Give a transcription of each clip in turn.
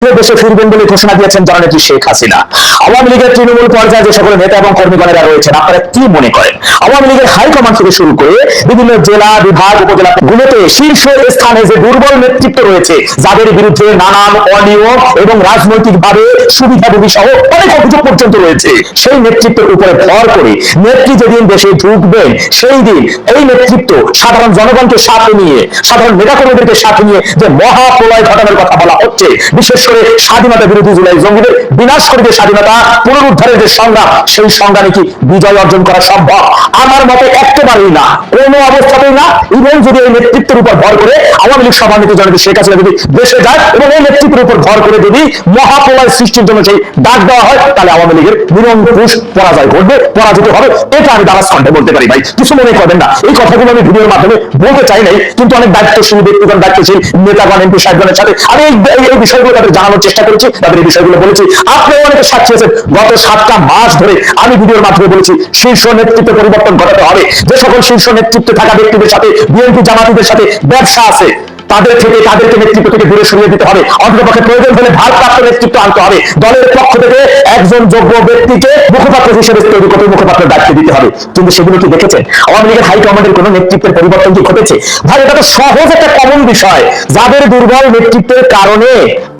দেশে ফিরবেন বলে ঘোষণা দিয়েছেন জননেত্রী শেখ হাসিনা। আওয়ামী লীগের তৃণমূল পর্যায়ে যে সকল নেতা এবং কর্মীগণেরা রয়েছেন, আপনারা কি মনে করেন আওয়ামী লীগের হাইকমান্ড থেকে শুরু করে বিভিন্ন জেলা বিভাগ উপজেলা গুলোতে শীর্ষ স্থানে যে দুর্বল নেতৃত্ব রয়েছে, যাদের বিরুদ্ধে নানান অনিয়ম এবং রাজনৈতিকভাবে সুবিধাভোগী সহ অনেক অভিযোগ পর্যন্ত রয়েছে, সেই নেতৃত্বের উপরে ভর করে নেত্রী যেদিন দেশে ঢুকবেন সেই দিন এই নেতৃত্ব সাধারণ জনগণকে সাথে নিয়ে, সাধারণ নেতাকর্মীদেরকে সাথে নিয়ে যে মহাপ্রলয় ঘটানোর কথা বলা হচ্ছে, বিশেষ করে স্বাধীনতা বিরোধী জুলাই জঙ্গিদের বিনাশ করে যে স্বাধীনতা পুনরুদ্ধারের যে সংগ্রাম, সেই সংগ্রামে কি বিজয় অর্জন করা সম্ভব? আমার মতে একেবারেই না, কোনো অবস্থাতেই না। ইভেন যদি এই নেতৃত্বের উপর ভর করে আওয়ামী লীগ সভাপতি জননেত্রী শেখ হাসিনা যদি দেশে যায় এবং এই নেতৃত্বের উপর ভর করে যদি মহাপ্রলয় সৃষ্টির জন্য সেই ডাক দেওয়া হয়, তাহলে আওয়ামী লীগের নিরঙ্কুশ পরাজয় ঘটবে, পরাজিত হবে। এটা আমি দারাজ কণ্ঠে বলতে পারি। ভাই কিছু মনে করবেন না, এই কথাগুলো আমি ভিডিওর মাধ্যমে বলতে চাই নাই, কিন্তু অনেক দায়িত্বশীল ব্যক্তিগণ, দায়িত্বশীল নেতাগণ, এমপি সাহেবগণের সাথে আমি এই বিষয়গুলো তাদের জানানোর চেষ্টা করেছি, তাদের এই বিষয়গুলো বলেছি। আপনারা অনেকে সাক্ষী আছেন, গত 7টা মাস ধরে আমি ভিডিওর মাধ্যমে বলেছি শীর্ষ নেতৃত্ব পরিবর্তন ঘটাতে হবে। যে সকল শীর্ষ নেতৃত্বে থাকা ব্যক্তিদের সাথে বিএনপি জামাতিদের সাথে ব্যবসা আছে, তাদেরকে নেতৃত্ব থেকে দূরে সরিয়ে দিতে হবে। অন্ততপক্ষে প্রয়োজন হলে ভারপ্রাপ্ত নেতৃত্ব আনতে হবে। দলের পক্ষ থেকে একজন যোগ্য ব্যক্তিকে মুখপাত্র হিসেবে তৈরি করতে, মুখপাত্র দায়িত্ব দিতে হবে। কিন্তু সেগুলো কি দেখেছেন? আওয়ামী লীগের হাইকমান্ডের কোন নেতৃত্বের পরিবর্তন কি ঘটেছে? ভাই এটা তো সহজ একটা কমন বিষয়। যাদের দুর্বল নেতৃত্বের কারণে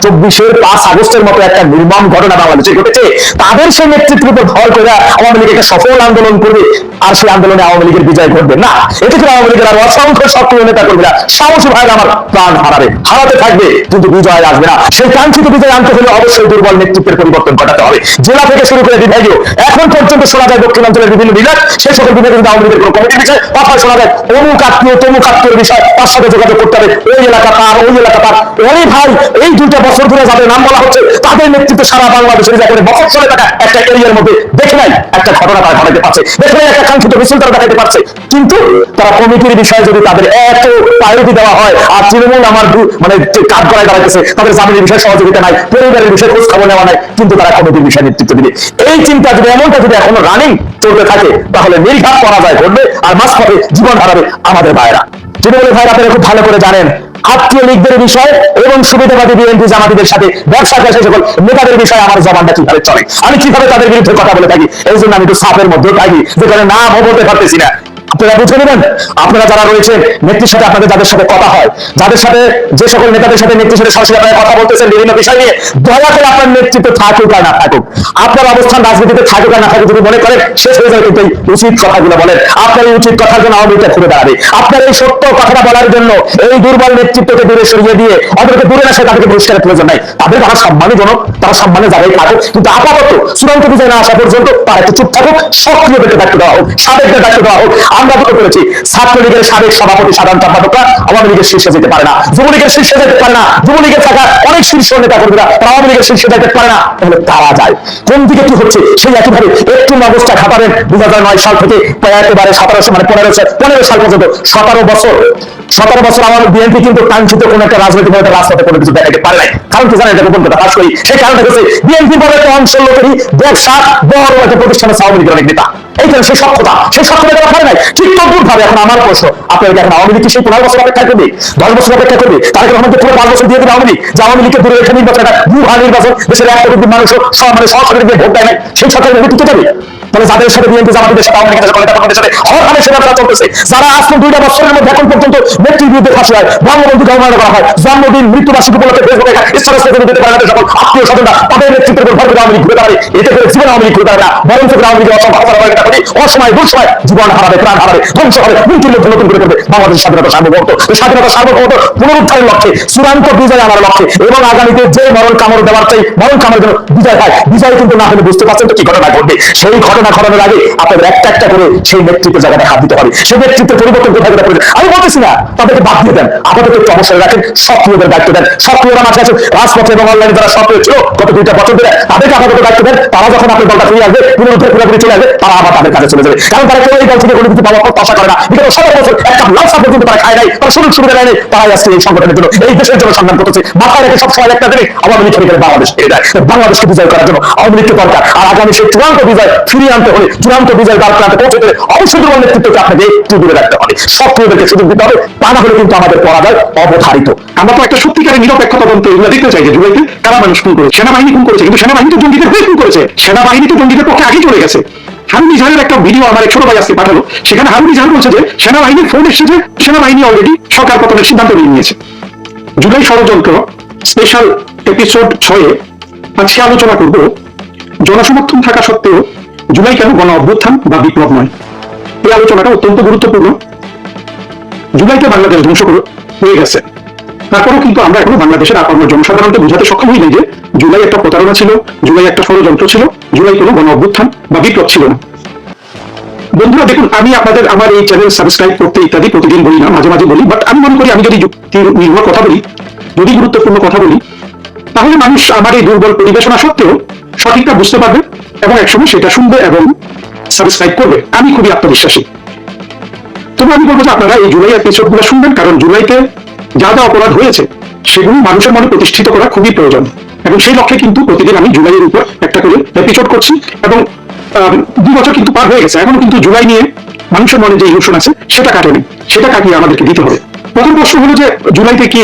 24-এর 5 আগস্টের মতো একটা নির্মম ঘটনা বাংলাদেশে ঘটেছে, তাদের সেই নেতৃত্বের উপর ভর করে আওয়ামী লীগ একটা সফল আন্দোলন করবে, আর সেই আন্দোলনে আওয়ামী লীগের বিজয় ঘটবে না। এতে করে আওয়ামী লীগের আরো অসংখ্য সক্রিয় নেতা কর্মীরা, সাহসী ভাইরা আমার প্রাণ হারাতে থাকবে, কিন্তু বিজয় আসবে না। সেই কাঙ্ক্ষিত বিজয় আনতে হলে অবশ্যই দুর্বল নেতৃত্বের পরিবর্তন ঘটাতে হবে। জেলা থেকে শুরু করে বিভাগীয়, এখন পর্যন্ত শোনা যায় দক্ষিণাঞ্চলের বিভিন্ন বিভাগ, সেই সকল বিভাগে কিন্তু আওয়ামী লীগের কোনো কমিটির বিষয় কথা শোনা যায়, অমুক আত্মীয় তমুক আত্মীয়ের বিষয়, তার সাথে যোগাযোগ করতে হবে, ওই এলাকা তার, ওই এলাকা তার। ওরে ভাই, এই 2টা বছর ধরে যাদের নাম বলা হচ্ছে, তাদের নেতৃত্বে সারা বাংলাদেশের একেবারে বছর চলে থাকা একটা এরিয়ার মধ্যে দেখে নাই একটা ঘটনা তারা ঘটাতে পারছে, দেখে নাই একটা কাঙ্ক্ষিত মিছিল তারা দেখাতে পারছে। কিন্তু তারা কমিটির বিষয়ে যদি তাদের এত প্রায়োরিটি দেওয়া হয়, আর তৃণমূল আমার মানে কাজ করায় দাঁড়াইতেছে, তাদের জামিনের বিষয়ে সহযোগিতা নাই, পরিবারের বিষয়ে খোঁজ খবর নেওয়া নাই, কিন্তু তারা কমিটির বিষয়ে নেতৃত্ব দিবে। এই চিন্তা যদি এমনটা যদি এখনো রানিং চলতে থাকে, তাহলে নির্ঘাত পরাজয় ঘটবে, আর মাঝপথে জীবন হারাবে আমাদের ভাইরা। তৃণমূলের ভাইরা আপনারা খুব ভালো করে জানেন আত্মীয় লীগদের বিষয় এবং সুবিধাবাদী বিএনপি জামাতিদের সাথে ব্যবসা করে সেই সকল নেতাদের বিষয়ে আমার জবানটা কিভাবে চলে, আমি কিভাবে তাদের বিরুদ্ধে কথা বলে থাকি, এই জন্য আমি একটু সাপের মধ্যে থাকি, যেখানে নাম বলতে পারতেছি না। আপনারা বুঝে নেবেন, আপনারা যারা রয়েছেন নেত্রীর সাথে, আপনাদের যাদের সাথে কথা হয়, যাদের সাথে যে সকল নেতাদের সাথে নেত্রীর সাথে সরাসরি আপনারা কথা বলতেছেন বিভিন্ন বিষয় নিয়ে, দয়া করে আপনার নেতৃত্ব থাকুক আর না থাকুক, আপনার অবস্থান রাজনীতিতে থাকুক আর না থাকুক, যদি মনে করেন শেষ হয়ে যাবে, কিন্তু এই উচিত কথাগুলো বলেন। আপনার এই উচিত কথার জন্য আওয়ামী লীগটা ঘুরে দাঁড়াবে। আপনার এই সত্য কথাটা বলার জন্য এই দুর্বল নেতৃত্বকে দূরে সরিয়ে দিয়ে ওদেরকে দূরে না, তাদেরকে বহিষ্কারের প্রয়োজন নাই। তাদের তারা সম্মানীজনক, তারা সম্মানের জায়গায় থাকুক, কিন্তু আপাতত চূড়ান্ত বিজয় না আসা পর্যন্ত তারা একটু চুপ থাকুক, সক্রিয়দেরকে দায়িত্ব দেওয়া হোক, সাবেকদের দায়িত্ব দেওয়া হোক। আমরা তো করেছি ছাত্রলীগের সাবেক সভাপতি, সাধারণ সম্পাদকরা আওয়ামী লীগের শীর্ষে যেতে পারে না, যুবলীগের শীর্ষে যেতে পারে না, যুবলীগের থাকা অনেক শীর্ষ নেতা কর্মীরা আওয়ামী লীগের শীর্ষে যেতে পারে না, তাহলে তারা যায়। কোন দিকে কি হচ্ছে সেই একইভাবে একটু অবস্থা খাটাবেন। 2009 সাল থেকে একেবারে 17 মানে 15 সাল পর্যন্ত 17 বছর আমার বিএনপি কিন্তু কাঙ্ক্ষিত কোন একটা রাজনৈতিক রাস্তাতে কোনো কিছু দেখাতে পারে নাই। কারণ কি জানেন? এটা গোপন কথা ফাঁস করি। সেই কারণটা হচ্ছে বিএনপি বলে একটা অংশ লোকেরই ব্যবসা, বড় একটা প্রতিষ্ঠানে আওয়ামী লীগের অনেক নেতা, এইখানে সেই সক্ষতা তারা পারে নাই। ঠিক তদ্ভুত ভাবে এখন আমার প্রশ্ন, আপনারা এখন আওয়ামী লীগ সেই 15 বছর অপেক্ষা করবে, 10 বছর অপেক্ষা করবে? তারা কি আমাদের পুরো 5 বছর দিয়ে দেবে আওয়ামী লীগ? যে আওয়ামী লীগকে দূরে রেখে নির্বাচন, একটা ভুয়া নির্বাচন, দেশের 1 কোটি মানুষ মানে সরাসরি ভোট দেয় নাই, সেই সরকারের টিকে যাবে? তাহলে যাদের সাথে বিএনপি জামাতের সাথে আওয়ামী লীগের সাথে হরহামের সেবা চলতেছে, যারা আজকে 2টা বছরের মধ্যে এখন পর্যন্ত নেত্রীর বিরুদ্ধে ফাঁসি হয়, বঙ্গবন্ধুকে অবমাননা করা হয়, জন্মদিন মৃত্যুবার্ষিকী উপলক্ষে ফেসবুকে স্ট্যাটাস দিতে পারে না সকল আত্মীয় স্বজনরা, তাদের নেতৃত্বের উপর ভর করে আওয়ামী লীগ ঘুরে দাঁড়াবে। এতে করে জীবন আওয়ামী লীগ ঘুরে দাঁড়াবে না, বরঞ্চ আওয়ামী লীগের অসময় দুঃসময় জীবন হারাবে, প্রাণ হারাবে, ধ্বংস হবে, মৃত্যুর মধ্যে নতুন করে করবে বাংলাদেশের স্বাধীনতা সার্বভৌমত্ব পুনরুদ্ধারের লক্ষ্যে, চূড়ান্ত বিজয় আনার লক্ষ্যে, এবং আগামীতে যে মরণ কামড় দেওয়ার চাই, মরণ কামড়ের জন্য বিজয় হয়। বিজয় কিন্তু না হলে বুঝতে পারছেন তো কি ঘটনা ঘটবে। সেই ঘটনা ঘটানোর আগে আপনাদের একটা করে সেই নেতৃত্বের জায়গায় হাত দিতে হবে। সেই নেতৃত্বের পরিবর্তন কোথায় কোথায় প্রয়োজন আমি বলতেছি না, তাদেরকে বাদ দিয়ে দেন, আপাতত একটু অবসরে রাখেন, সক্রিয়দের দায়িত্ব দেন। সক্রিয়রা মাঠে আছেন রাজপথে এবং অনলাইনে যারা সক্রিয় ছিল গত 2টা বছর ধরে, তাদেরকে আপাতত দায়িত্ব দেন। তারা যখন আপনার দলটা ফিরে আসবে, পুনরুদ্ধার পুরোপুরি চলে আসবে, তারা আবার তাদের কাজে চলে যাবে। কারণ তারা কেউ এই দল থেকে কোনো কিছু পাওয়ার আশা করে না। বিগত 17 বছর একটা লালসা পর্যন্ত তারা খায় নাই, তারা সুযোগ সুবিধা নেয় নাই, তারাই আজকে এই সংগঠনের জন্য, এই দেশের জন্য সংগ্রাম করতেছে। মাথায় রেখে সবসময় একটা দেবে, আওয়ামী লীগ থেকে বাংলাদেশ ফিরে যায়। বাংলাদেশকে বিজয় করার জন্য আওয়ামী লীগকে দরকার, আর আগামী সেই চূড়ান্ত বিজয় ফিরিয়ে আনতে হলে, চূড়ান্ত বিজয় দ্বার প্রান্তে পৌঁছতে হলে অবশ্যই দুর্বল নেতৃত্বকে আপনাকে একটু দূরে রাখতে হবে, সক্রিয়দেরকে সুযোগ দিতে হবে। তা না হলে কিন্তু আমাদের পরাজয় অবধারিত। আমরা তো একটা সত্যিকারের নিরপেক্ষ তদন্ত এগুলো দেখতে চাই যে জুলাইতে কারা মানুষ খুন করেছে। সেনাবাহিনী খুন করেছে, কিন্তু সেনাবাহিনী তো জঙ্গিদের হয়ে খুন করেছে। সেনাবাহিনী তো জঙ্গিদের পক্ষে আগেই চলে গেছে। হারুন ইজাহারের একটা ভিডিও আমার এক ছোট ভাই আজকে পাঠালো, সেখানে হারুন ইজাহার বলছে যে সেনাবাহিনীর ফোন এসেছে যে সেনাবাহিনী অলরেডি সরকার পতনের সিদ্ধান্ত নিয়ে নিয়েছে। জুলাই ষড়যন্ত্র স্পেশাল এপিসোড 6-এ আজকে আলোচনা করব জনসমর্থন থাকা সত্ত্বেও জুলাই কেন গণ অভ্যুত্থান বা বিপ্লব নয়। এই আলোচনাটা অত্যন্ত গুরুত্বপূর্ণ। জুলাইতে বাংলাদেশ ধ্বংস হয়ে গেছে, তারপরেও কিন্তু আমরা এখনো বাংলাদেশের আপামর জনসাধারণকে বোঝাতে সক্ষম হইনি যে জুলাই একটা প্রতারণা ছিল, জুলাই একটা ষড়যন্ত্র ছিল, জুলাই কোনো গণ অভ্যুত্থান বা বিপ্লব ছিল না। বন্ধুরা দেখুন, আমি আপনাদের আমার এই চ্যানেল সাবস্ক্রাইব করতে ইত্যাদি প্রতিদিন বলি না, মাঝে মাঝে বলি, বাট আমি মনে করি আমি যদি যুক্তি নির্ভর কথা বলি, যদি গুরুত্বপূর্ণ কথা বলি, তাহলে মানুষ আমার এই দুর্বল পরিবেশনা সত্ত্বেও সঠিকটা বুঝতে পারবে এবং একসময় সেটা শুনবে এবং সাবস্ক্রাইব করবে। আমি খুবই আত্মবিশ্বাসী। তবে আমি বলবো যে আপনারা এই জুলাই এপিসোডগুলো শুনবেন, কারণ জুলাইতে যা যা অপরাধ হয়েছে সেগুলো মানুষের মনে প্রতিষ্ঠিত করা খুবই প্রয়োজন, এবং সেই লক্ষ্যে কিন্তু প্রতিদিন আমি জুলাইয়ের উপর একটা করে এপিসোড করছি। এবং 2 বছর কিন্তু পার হয়ে গেছে, এখনো কিন্তু জুলাই নিয়ে মানুষের মনে যে ইমোশন আছে সেটা কাটেনি, সেটা কাটিয়ে আমাদেরকে দিতে হবে। প্রথম প্রশ্ন হলো যে জুলাইতে কি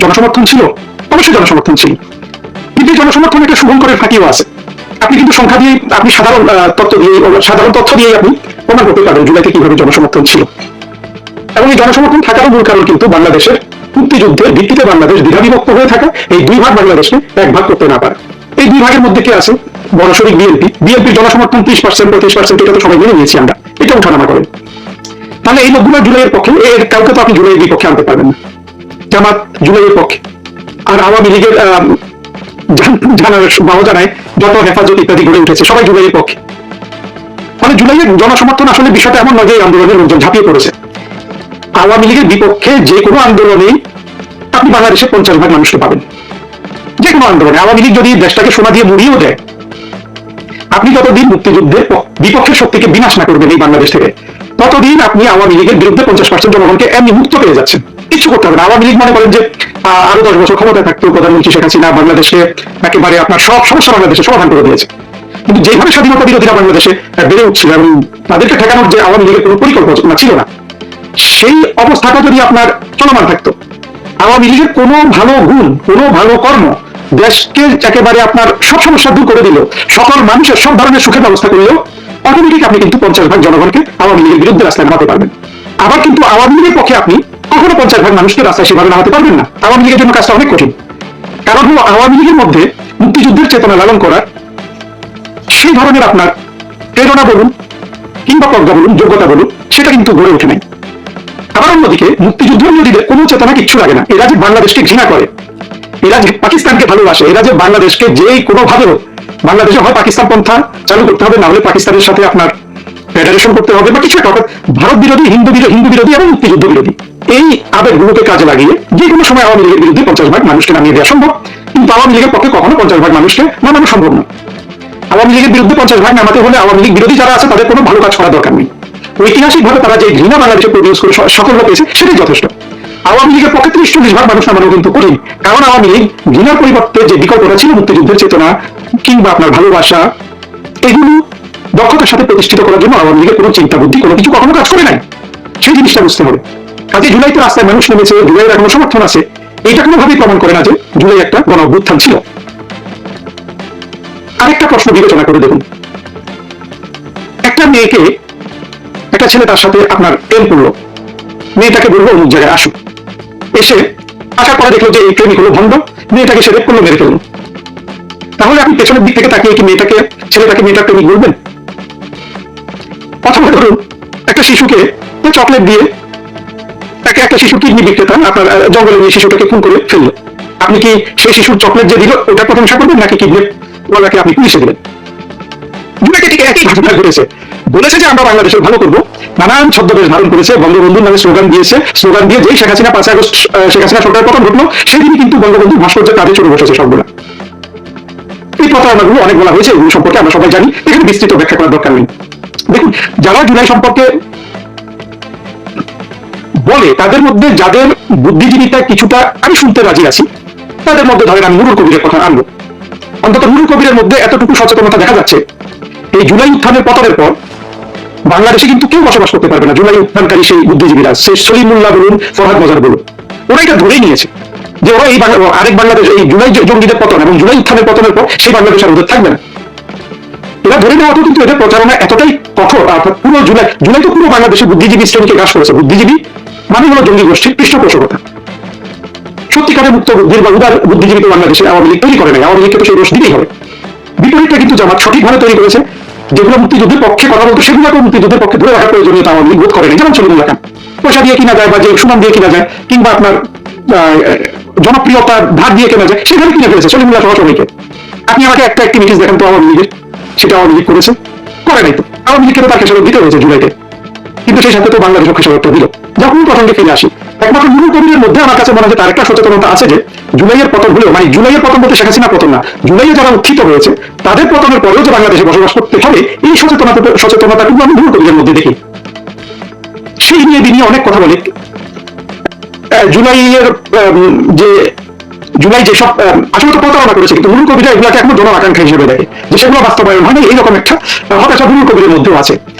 জনসমর্থন ছিল? অবশ্যই জনসমর্থন ছিল, কিন্তু এই জনসমর্থন একটা শুভঙ্করের ফাঁকিও আছে। আপনি কিন্তু সংখ্যা দিয়ে, আপনি সাধারণ তথ্য দিয়ে আপনি প্রমাণ করতে পারবেন জুলাইতে কিভাবে জনসমর্থন ছিল। এবং এই জনসমর্থন থাকার মূল কারণ কিন্তু বাংলাদেশের মুক্তিযুদ্ধের ভিত্তিতে বাংলাদেশ দ্বিধাবিভক্ত হয়ে থাকা, এই 2 ভাগ বাংলাদেশকে 1 ভাগ করতে না পারে। এই 2 ভাগের মধ্যে কে আছে? বড় শরিক বিএনপির জনসমর্থন 30%, 35%, এটা তো সবাই মেনে নিয়েছি আমরা, এটা উঠানামা করেন। তাহলে এই লোকগুলো জুলাইয়ের পক্ষে, এর কাউকে তো আপনি জুলাইয়ের বিপক্ষে আনতে পারবেন না। জামাত জুলাইয়ের পক্ষে, আর আওয়ামী লীগের জানায় যত হেফাজত ইত্যাদি গড়ে উঠেছে সবাই জুলাইয়ের পক্ষে। মানে জুলাইয়ের জনসমর্থন আসলে বিষয়টা এমন নয় যে আন্দোলনের লোকজন ঝাঁপিয়ে পড়েছে। আওয়ামী লীগের বিপক্ষে যে কোনো আন্দোলনেই আপনি বাংলাদেশে 50 ভাগ মানুষকে পাবেন। যে কোনো আন্দোলনে আওয়ামী লীগ যদি দেশটাকে সোনা দিয়ে মুড়িয়েও দেয়, আপনি যতদিন মুক্তিযুদ্ধের বিপক্ষের শক্তিকে বিনাশ না করবেন এই বাংলাদেশ থেকে, ততদিন আপনি আওয়ামী লীগের বিরুদ্ধে 50% জনগণকে এমনি মুক্ত পেয়ে যাচ্ছেন, কিছু করতে হবে না। আওয়ামী লীগ মনে করেন যে আরো 10 বছর ক্ষমতায় থাকতো প্রধানমন্ত্রী শেখ হাসিনা বাংলাদেশে একেবারে আপনার সব সমস্যা বাংলাদেশে সমাধান করে দিয়েছে। কিন্তু যেভাবে স্বাধীনতা বিরোধীরা বাংলাদেশে বেড়ে উঠছিল এবং তাদেরকে ঠেকানোর যে আওয়ামী লীগের কোনো পরিকল্পনা ছিল না, সেই অবস্থাটা যদি আপনার চলমান থাকতো, আওয়ামী লীগের কোনো ভালো গুণ, কোনো ভালো কর্ম দেশকে একেবারে আপনার সব সমস্যা দূর করে দিল, সকল মানুষের সব ধরনের সুখের ব্যবস্থা করলেও অটোমেটিক আপনি কিন্তু 50 ভাগ জনগণকে আওয়ামী লীগের বিরুদ্ধে রাস্তায় নামাতে পারবেন। আবার কিন্তু আওয়ামী লীগের পক্ষে আপনি কখনো 50 ভাগ মানুষকে রাস্তায় সেভাবে নামাতে পারবেন না। আওয়ামী লীগের জন্য কাজটা অনেক কঠিন, কারণ হলো আওয়ামী লীগের মধ্যে মুক্তিযুদ্ধের চেতনা লালন করার সেই ধরনের আপনার প্রেরণা বলুন কিংবা প্রজ্ঞা বলুন, যোগ্যতা বলুন, সেটা কিন্তু গড়ে ওঠে নাই। আবার অন্যদিকে মুক্তিযুদ্ধের বিরোধীদের কোনো চেতনা কিচ্ছু লাগে না। এরা যে বাংলাদেশকে ঘৃণা করে, এরা যে পাকিস্তানকে ভালোবাসে, এরা যে বাংলাদেশকে যে কোনো ভাবে হোক, বাংলাদেশে হয় পাকিস্তান পন্থা চালু করতে হবে, না হলে পাকিস্তানের সাথে আপনার ফেডারেশন করতে হবে বা কিছু একটা, ভারত বিরোধী, হিন্দু বিরোধী এবং মুক্তিযুদ্ধ বিরোধী এই আবেগগুলোকে কাজে লাগিয়ে যে কোনো সময় আওয়ামী লীগের বিরুদ্ধে 50 ভাগ মানুষকে নামিয়ে দেওয়া সম্ভব, কিন্তু আওয়ামী লীগের পক্ষে কখনো 50 ভাগ মানুষকে নামানো সম্ভব না। আওয়ামী লীগের বিরুদ্ধে 50 ভাগ নামাতে হলে আওয়ামী লীগ বিরোধী যারা আছে তাদের কোনো ভালো কাজ করার দরকার নেই। ঐতিহাসিকভাবে তারা যে ঘৃণা বাংলাদেশে প্রডিউস করে সাফল্য পেয়েছে সেটাই যথেষ্ট। আওয়ামী লীগের পক্ষে 30-40 ভাগ মানুষ নামানো কিন্তু কঠিন, কারণ আওয়ামী লীগ ঘৃণার পরিবর্তে যে বিকল্পটা ছিল মুক্তিযুদ্ধের চেতনা কিংবা আপনার ভালোবাসা, এগুলো দক্ষতার সাথে প্রতিষ্ঠিত করার জন্য আওয়ামী লীগের কোনো চিন্তা বুদ্ধি কোনো কিছু কখনো কাজ করে নাই। সেই জিনিসটা বুঝতে হবে। কাজে জুলাইতে রাস্তায় মানুষ নেমেছে, জুলাইয়ের এখনো সমর্থন আছে, এইটা কোনোভাবেই প্রমাণ করে না যে জুলাই একটা গণ অভ্যুত্থান ছিল। আরেকটা প্রশ্ন বিবেচনা করে দেখুন, একটা মেয়েকে একটা ছেলে তার সাথে আপনার প্রেম করলো, মেয়েটাকে বললো অমুক জায়গায় আসুক, এসে আসার পরে দেখলো যে এই প্রেমিক হলো ভণ্ড, মেয়েটাকে সে রেপ করলো, মেরে ফেললো। তাহলে আপনি পেছনের দিক থেকে তাকিয়ে কি ছেলেটাকে মেয়েটার প্রেমিক বলবেন? অথবা ধরুন একটা শিশুকে চকলেট দিয়ে একটা শিশু কিডনি বিক্রেতা আপনার জঙ্গলে নিয়ে শিশুটাকে খুন করে ফেললো, আপনি কি সেই শিশুর চকলেট যে দিল ওটা প্রশংসা করবেন নাকি কিডনি ওয়ালাকে আপনি পুলিশে দিলেন? জুলাইকে ঠিক একই ঘটনা ঘটেছে, বলেছে যে আমরা বাংলাদেশের ভালো করবো, নানান ছদ্মবেশ ধারণ করেছে, বঙ্গবন্ধুর নামে স্লোগান দিয়ে যেই শেখ হাসিনা 5 আগস্ট শেখ হাসিনা সরকারের পতন ঘটলো, সেদিনই কিন্তু বঙ্গবন্ধুর ভাস্কর্যের কাজে চলে বসেছে সবগুলা। এই প্রতারণাগুলো অনেক বলা হয়েছে, এগুলো সম্পর্কে আমরা সবাই জানি, এখানে বিস্তৃত ব্যাখ্যা করার দরকার নেই। দেখুন, যারা জুলাই সম্পর্কে বলে তাদের মধ্যে যাদের বুদ্ধিজীবিতা কিছুটা আমি শুনতে রাজি আছি, তাদের মধ্যে ধরেন আমি নুরুল কবিরের কথা আনবো। অন্তত নুরুল কবিরের মধ্যে এতটুকু সচেতনতা দেখা যাচ্ছে, এই জুলাই উত্থানের পতনের পর বাংলাদেশে কিন্তু কেউ বসবাস করতে পারবে না জুলাই উত্থানকারী সেই বুদ্ধিজীবীরা, সেই সলিমুল্লাহ বলুন, ফরহাদ মজার বলুন, ওরা এটা ধরেই নিয়েছে যে ওরা এই আরেক বাংলাদেশ, এই জুলাই জঙ্গিদের পতন এবং জুলাই উত্থানের পতনের পর সেই বাংলাদেশ আর ওদের থাকবে না। এরা ধরে নেওয়া কিন্তু এদের প্রচারণা এতটাই কঠোর, অর্থাৎ পুরো জুলাই তো পুরো বাংলাদেশের বুদ্ধিজীবী শ্রেণীকে গ্রাস করেছে। বুদ্ধিজীবী মানে হলো জঙ্গি গোষ্ঠীর পৃষ্ঠপোষকতা। সত্যিকারের মুক্ত বুদ্ধির বা উদার বুদ্ধিজীবী তো বাংলাদেশে আওয়ামী লীগ তৈরি করে নাই, আওয়ামী লীগকে তো সেই দোষ দিতেই হবে। বিপরীতটা কিন্তু জামাত সঠিকভাবে তৈরি করেছে, যেগুলো মুক্তিযুদ্ধের পক্ষে কথা বলতো সেগুলোকে মুক্তিযুদ্ধের পক্ষে ধরে রাখার প্রয়োজনীয়তা আওয়ামী লীগ বোধ করেনি। যেমন সলিমুল্লাহ খান, পয়সা দিয়ে কিনা যায় বা যে সুনাম দিয়ে কিনা যায়, কিংবা আপনার জনপ্রিয়তা ধার দিয়ে কেনা যায়, সেখানে কিনে ফেলেছে সলিমুল্লাহ সহ সবাইকে। আপনি আমাকে একটা অ্যাক্টিভিটিস দেখেন তো আওয়ামী লীগের, সেটা আওয়ামী লীগ করেছে? করে নাই তো। আওয়ামী লীগকে তো তার খেসারত দিতে হয়েছে জুলাইতে, কিন্তু সেই সাথে তো বাংলাদেশ খেসারতটা দিল। যখন প্রসঙ্গে ফিরে আসি, একমাত্র নুরুল কবিরের মধ্যে আমার কাছে মনে হয় তার একটা সচেতনতা আছে যে জুলাইয়ের পতন হলেও, মানে জুলাইয়ের পতন বলতে শেখ হাসিনা পতন না, জুলাইয়ে যারা উত্থিত হয়েছে তাদের পতনের পরেও যে বাংলাদেশে বসবাস করতে হবে, এই সচেতনতা কিন্তু আমি নুরুল কবিরের মধ্যে দেখি। সেই নিয়ে তিনি অনেক কথা বলে। জুলাইয়ের যে জুলাই যেসব আসলে তো প্রতারণা করেছে, কিন্তু নুরুল কবিরা এগুলাকে এখন জনআকাঙ্ক্ষা হিসেবে দেখে যে সেগুলো বাস্তবায়ন হয়নি, এইরকম একটা হতাশা নুরুল কবিরের মধ্যেও আছে।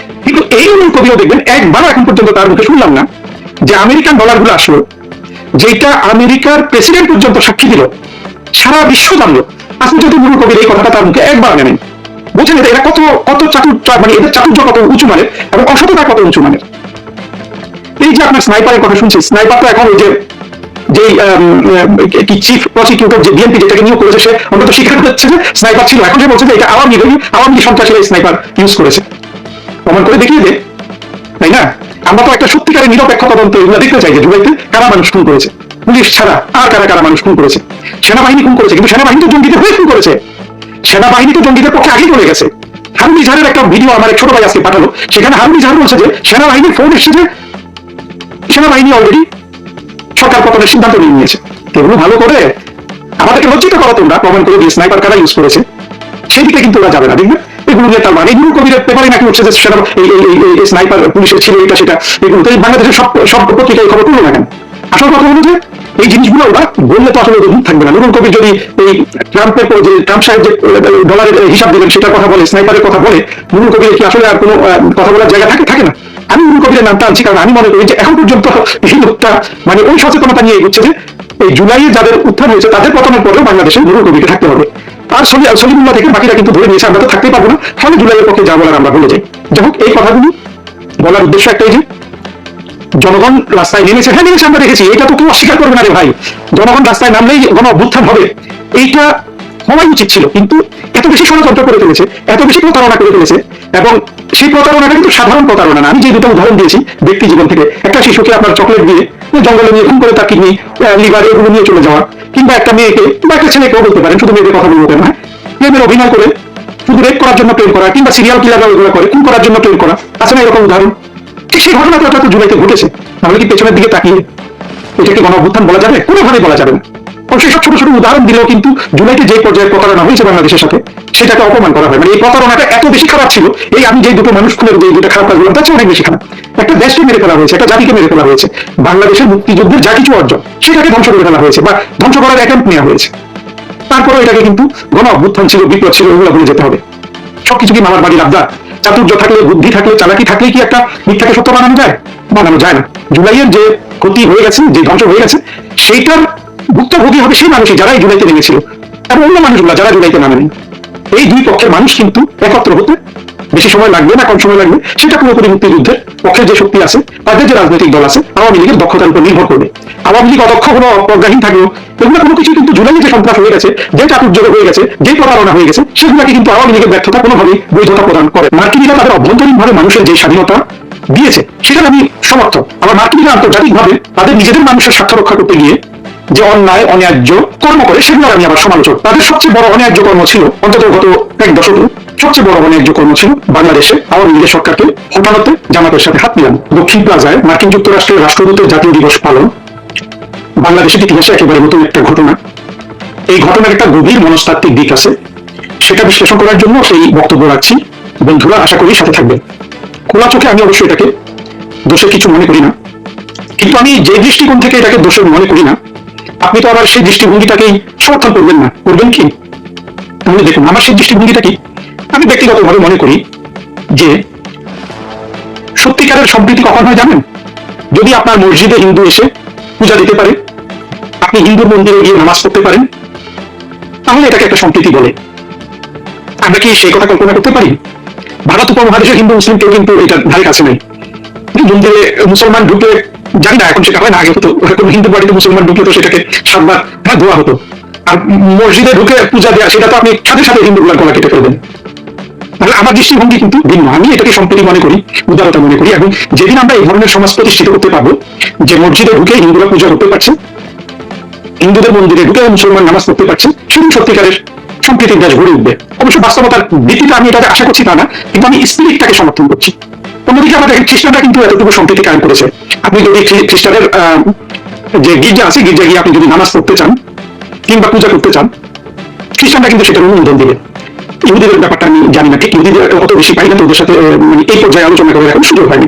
কিন্তু এই নুরুল কবিরও দেখবেন একবারও এখন পর্যন্ত তার মুখে শুনলাম না যে আমেরিকান ডলারগুলো আসলো, যেটা আমেরিকার প্রেসিডেন্ট পর্যন্ত সাক্ষী দিল, সারা বিশ্ব জানলো, আপনি যদি নুরুল কবির এই কথাটা তার মুখে একবার নেন, বুঝেন এরা কত কত মানে এদের চাতুর্য কত উঁচু মানের এবং অসততা কত উঁচু মানের। এই যে আপনার স্নাইপারের কথা শুনছি, স্নাইপার তো এখন ওই যে চিফ প্রসিকিউটর যে বিএনপি যেটাকে নিয়োগ করেছে, সে অন্তত স্বীকার করছে যে স্নাইপার ছিল। এখন সে বলছে যে এটা আওয়ামী লীগ সন্ত্রাসীরা স্নাইপার ইউজ করেছে, প্রমাণ করে দেখিয়ে দে, তাই না? আমরা তো একটা সত্যিকারের নিরপেক্ষ তদন্ত এগুলো দেখতে চাই যে জুলাইতে কারা মানুষ খুন করেছে, পুলিশ ছাড়া আর কারা কারা মানুষ খুন করেছে। সেনাবাহিনী খুন করেছে, কিন্তু সেনাবাহিনী তো জঙ্গিদের হয়ে খুন করেছে, সেনাবাহিনী তো জঙ্গিদের পক্ষে আগেই চলে গেছে। হারুন ইজহারের একটা ভিডিও আমার এক ছোট ভাই আজকে পাঠালো, সেখানে হারুন ইজহার বলছে যে সেনাবাহিনীর ফোন এসেছে যে সেনাবাহিনী অলরেডি সরকার পতনের সিদ্ধান্ত নিয়ে নিয়েছে। এগুলো ভালো করে আমাদেরকে লজ্জিত করা তোমরা প্রমাণ করে দিয়ে স্নাইপার কারা ইউজ করেছে সেদিকে কিন্তু ওরা যাবে না, দেখবে এগুলো নিয়ে তার মানে এগুলো কবিরের পেপারে নাকি উঠছে যে এই স্নাইপার পুলিশের ছিল এটা সেটা, এগুলো তো বাংলাদেশের সব পত্রিকায় খবর তুললো না কেন? আসল কথা হলো যে এই জিনিসগুলো ওরা বললে তো আসলে ওদের মুখ থাকবে না। নুরুল কবির যদি এই ট্রাম্পের যে ট্রাম্প সাহেব যে ডলারের হিসাব দিলেন সেটার কথা বলে, স্নাইপারের কথা বলে, নুরুল কবির কি আসলে আর কোনো কথা বলার জায়গা থাকে না? আমি নুরুল কবিরের নামটা আনছি কারণ আমি মনে করি যে এখন পর্যন্ত এই লোকটা মানে ওই সচেতনতা নিয়ে এগোচ্ছে যে এই জুলাইয়ে যাদের উত্থান হয়েছে তাদের পতনের পরেও বাংলাদেশে নুরুল কবিরকে থাকতে হবে। আর সলিমুল্লাহ থেকে বাকিরা কিন্তু ধরে নিয়েছে আমরা তো থাকতেই পারবো না, ফলে জুলাইয়ের পক্ষে যা বলার আমরা বলে যাই। যাই হোক, এই কথাগুলি বলার উদ্দেশ্য একটাই যে জনগণ রাস্তায় নেমেছে, হ্যাঁ নেমেছে, আমরা দেখেছি, এটা তো কেউ অস্বীকার করবে না রে ভাই। জনগণ রাস্তায় নামলেই গণ অভ্যুত্থান হবে, এইটা হওয়াই উচিত ছিল, কিন্তু এত বেশি ষড়যন্ত্র করে ফেলেছে, এত বেশি প্রতারণা করে ফেলেছে, এবং সেই প্রতারণাটা কিন্তু সাধারণ প্রতারণা না। আমি যে দুটো উদাহরণ দিয়েছি ব্যক্তি জীবন থেকে, একটা শিশুকে আপনার চকলেট দিয়ে জঙ্গলে নিয়ে খুন করে তার কিডনি লিভার এগুলো নিয়ে চলে যাওয়া, কিংবা একটা মেয়েকে বা একটা ছেলেকেও বলতে পারেন, শুধু মেয়েদের কথা বলতে না, প্রেমের অভিনয় করে শুধু রেপ করার জন্য প্রেম করা, কিংবা সিরিয়াল কিলাররা ওইগুলো করে খুন করার জন্য প্রেম করা, আছে না এরকম উদাহরণ? ঠিক সেই ঘটনাটা তো জুলাইতে ঘটেছে। তাহলে কি পেছনের দিকে তাকিয়ে এটাকে গণ অভ্যুত্থান বলা যাবে? কোনোভাবেই বলা যাবে না। অবশ্যই সব ছোট ছোট উদাহরণ দিলেও কিন্তু জুলাইতে যে পর্যায়ে প্রতারণা হয়েছে বাংলাদেশের সাথে সেটাকে অপমান করা হয়। মানে এই প্রতারণাটা এত বেশি খারাপ ছিল, এই আমি যে দুটো মানুষ খুনের যে দুটো খারাপ কাজ বললাম তার চেয়ে অনেক বেশি খারাপ। একটা দেশকে মেরে ফেলা হয়েছে, একটা জাতিকে মেরে ফেলা হয়েছে, বাংলাদেশের মুক্তিযুদ্ধের যা কিছু অর্জন সেটাকে ধ্বংস করে ফেলা হয়েছে বা ধ্বংস করার অ্যাটেম্প্ট নেওয়া হয়েছে। তারপরে এটাকে কিন্তু গণ অভ্যুত্থান ছিল, বিপ্লব ছিল, ওগুলো ভুলে যেতে হবে। সবকিছু কি মামার বাড়ির আবদার? চাতুর্য থাকলে, বুদ্ধি থাকলে, চালাকি থাকলে কি একটা মিথ্যাকে সত্য বানানো যায়? বানানো যায় না। জুলাইয়ের যে ক্ষতি হয়ে গেছে, যে ধ্বংস হয়ে গেছে, সেইটার ভুক্তভোগী হবে সেই মানুষই যারা এই জুলাইতে নেমেছিল এবং অন্য মানুষগুলো যারা জুলাইতে নামেনি। এই দুই পক্ষের মানুষ কিন্তু একত্র হতে বেশি সময় লাগবে না কম সময় লাগবে, সেটা পুরোপুরি মুক্তিযুদ্ধের পক্ষে যে শক্তি আছে, তাদের যে রাজনৈতিক দল আছে, আওয়ামী লীগের দক্ষতার উপর নির্ভর করবে। আওয়ামী লীগ অদক্ষ হলো, অপ্রজ্ঞাহীন থাকলেও এগুলো কোনো কিছু কিন্তু জুলাইয়ে যে সন্ত্রাস হয়ে গেছে, যে চাতুর্য হয়ে গেছে, যে প্রতারণা হয়ে গেছে, সেগুলোকে কিন্তু আওয়ামী লীগের ব্যর্থতা কোনোভাবেই বৈধতা প্রদান করে। মার্কিনীরা তাদের অভ্যন্তরীণভাবে মানুষের যে স্বাধীনতা দিয়েছে সেটা আমি সমর্থক। আবার মার্কিনীরা আন্তর্জাতিকভাবে তাদের নিজেদের মানুষের স্বার্থ রক্ষা করতে গিয়ে যে অন্যায় অন্যায্য কর্ম করে সেগুলো আমি আবার সমালোচক। তাদের সবচেয়ে বড় অন্যায্য কর্ম ছিল, অন্তত গত এক দশকে সবচেয়ে বড় অন্যায্য কর্ম ছিল বাংলাদেশে আওয়ামী লীগের সরকারকে হঠাৎ জামাতের সাথে হাত মিলানো। দক্ষিণ প্লাজায় মার্কিন যুক্তরাষ্ট্রের রাষ্ট্রদূতের জাতীয় দিবস পালন বাংলাদেশের ইতিহাসে একেবারে নতুন একটা ঘটনা। এই ঘটনার একটা গভীর মনস্তাত্ত্বিক দিক আছে, সেটা বিশ্লেষণ করার জন্য এই বক্তব্য রাখছি। বন্ধুরা আশা করি সাথে থাকবেন। খোলা চোখে আমি অবশ্যই এটাকে দোষের কিছু মনে করি না, কিন্তু আমি যে দৃষ্টিকোণ থেকে এটাকে দোষের মনে করি না, আপনি তো আবার সেই দৃষ্টিভঙ্গিটাকেই সমর্থন করবেন না, করবেন কি? তাহলে দেখুন, আমার সেই দৃষ্টিভঙ্গিটা কি, আমি ব্যক্তিগতভাবে মনে করি যে সত্যিকারের সম্প্রীতি কখন হয় জানেন? যদি আপনার মসজিদে হিন্দু এসে পূজা দিতে পারে, আপনি হিন্দুর মন্দিরে গিয়ে নামাজ পড়তে পারেন, তাহলে এটাকে একটা সম্প্রীতি বলে। আমরা কি সেই কথা কল্পনা করতে পারি? ভারত উপমহাদেশের হিন্দু মুসলিম কেউ কিন্তু এটা ধারে কাছে নেই। মন্দিরে মুসলমান ঢুকে, জানি না এখন সেটা হয় না, আগে হতো কোনো হিন্দু বাড়িতে মুসলমান ঢুকলে তো সেটাকে 7 বার ধোয়া হতো। আর মসজিদে ঢুকে পূজা দেওয়া, সেটা তো আপনি সাথে সাথে হিন্দুগুলার গলা কেটে ফেলবেন। তাহলে আমার দৃষ্টিভঙ্গি কিন্তু ভিন্ন। আমি এটাকে সম্প্রীতি মনে করি, উদারতা মনে করি। এবং যেদিন আমরা এই ধরনের সমাজ প্রতিষ্ঠিত করতে পারবো যে মসজিদে ঢুকে হিন্দুরা পূজা করতে পারছে, হিন্দুদের মন্দিরে ঢুকে মুসলমান নামাজ পড়তে পারছে, সেদিন সত্যিকারের সম্প্রীতির দেশ গড়ে উঠবে। অবশ্য বাস্তবতার ভিত্তিতে আমি এটাকে আশা করছি তা না, কিন্তু আমি স্পিরিটটাকে সমর্থন করছি। অন্যদিকে আমরা দেখেন খ্রিস্টানরা কিন্তু এতটুকু সম্প্রীতি কায়েম করেছে। আপনি যদি খ্রিস্টানের যে গির্জা আছে, গির্জা গিয়ে আপনি যদি নামাজ পড়তে চান কিংবা পূজা করতে চান, খ্রিস্টানরা কিন্তু সেটার অনুমোদন দেবে। ইহুদিদের ব্যাপারটা আমি জানি না, ঠিক ইহুদিদের অত বেশি পাই না, তো ওদের সাথে মানে এই পর্যায়ে আলোচনা করে এখন সুযোগ হয়নি।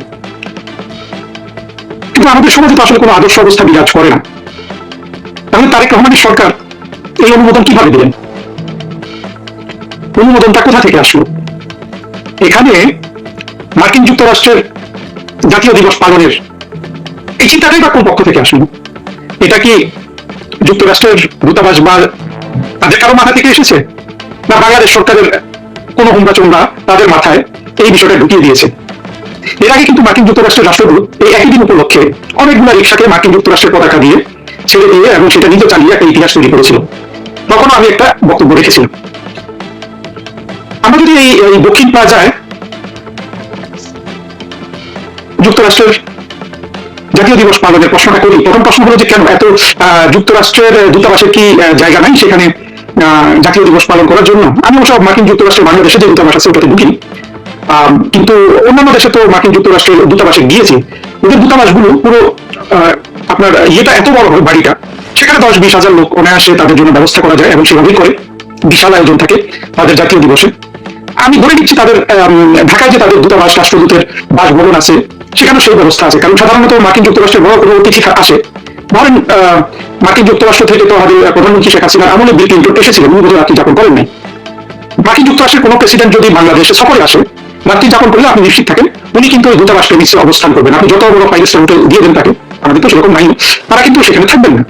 কিন্তু আমাদের সমাজে তো আসলে কোনো আদর্শ অবস্থা বিরাজ করে না। তাহলে তারেক রহমানের সরকার এই অনুমোদন কিভাবে দিলেন? অনুমোদনটা কোথা থেকে আসলো? এখানে মার্কিন যুক্তরাষ্ট্রের জাতীয় দিবস পালনের এই চিন্তাটাই বা কোন পক্ষ থেকে আসলো? এটা কি যুক্তরাষ্ট্রের দূতাবাস বা তাদের কারো মাথা থেকে এসেছে, না বাংলাদেশ সরকারের কোন হুমড়া চোমড়া তাদের মাথায় এই বিষয়টা ঢুকিয়ে দিয়েছে? এর আগে কিন্তু মার্কিন যুক্তরাষ্ট্রের রাষ্ট্রদূত এই একই দিন উপলক্ষে অনেকগুলো রিক্সাকে মার্কিন যুক্তরাষ্ট্রের পতাকা দিয়ে ছেড়ে দিয়ে এবং সেটা নিজে চালিয়ে একটা ইতিহাস তৈরি করেছিল। তখনও আমি একটা বক্তব্য রেখেছিলাম। আমরা যদি এই দক্ষিণ প্লাজায় যুক্তরাষ্ট্রের জাতীয় দিবস পালনের প্রশ্নটা করি, প্রথম প্রশ্ন হলো যে কেন এত যুক্তরাষ্ট্রের দূতাবাসের কি জায়গা নাই সেখানে জাতীয় দিবস পালন করার জন্য? আমি অবশ্য মার্কিন যুক্তরাষ্ট্রের বাংলাদেশে যে দূতাবাস আছে ওটাতে ঢুকিনি, কিন্তু অন্যান্য দেশে তো মার্কিন যুক্তরাষ্ট্রের দূতাবাসে গিয়েছি। ওদের দূতাবাসগুলো পুরো আপনার ইয়েটা এত বড় হয়, বাড়িটা, সেখানে 10-20 হাজার লোক অনায়াসে তাদের জন্য ব্যবস্থা করা যায় এবং সেভাবেই করে। বিশাল আয়োজন থাকে তাদের জাতীয় দিবসে। আমি ধরে নিচ্ছি তাদের ঢাকায় যে তাদের দূতাবাস, রাষ্ট্রদূতের বাসভবন আছে, সেখানে সেই ব্যবস্থা আছে। কারণ সাধারণত মার্কিন যুক্তরাষ্ট্রের বড় কোনো অতিথি আসে, ধরেন মার্কিন যুক্তরাষ্ট্র থেকে তো আমাদের প্রধানমন্ত্রী শেখ হাসিনা আমলে বিল ক্লিন্টন এসেছিলেন, উনি বোধহয় রাত্রি যাপন করেন নাই। মার্কিন যুক্তরাষ্ট্রের কোনো প্রেসিডেন্ট যদি বাংলাদেশে সফরে আসে, রাত্রি যাপন করলে আপনি নিশ্চিত থাকেন উনি কিন্তু ওই দূতাবাসকে নিশ্চয়ই অবস্থান করবেন। আপনি যত বড় 5-স্টার হোটেল দিয়ে দেন তাকে, আমাদের তো সেরকম নাই, তারা কিন্তু সেখানে থাকবেন না।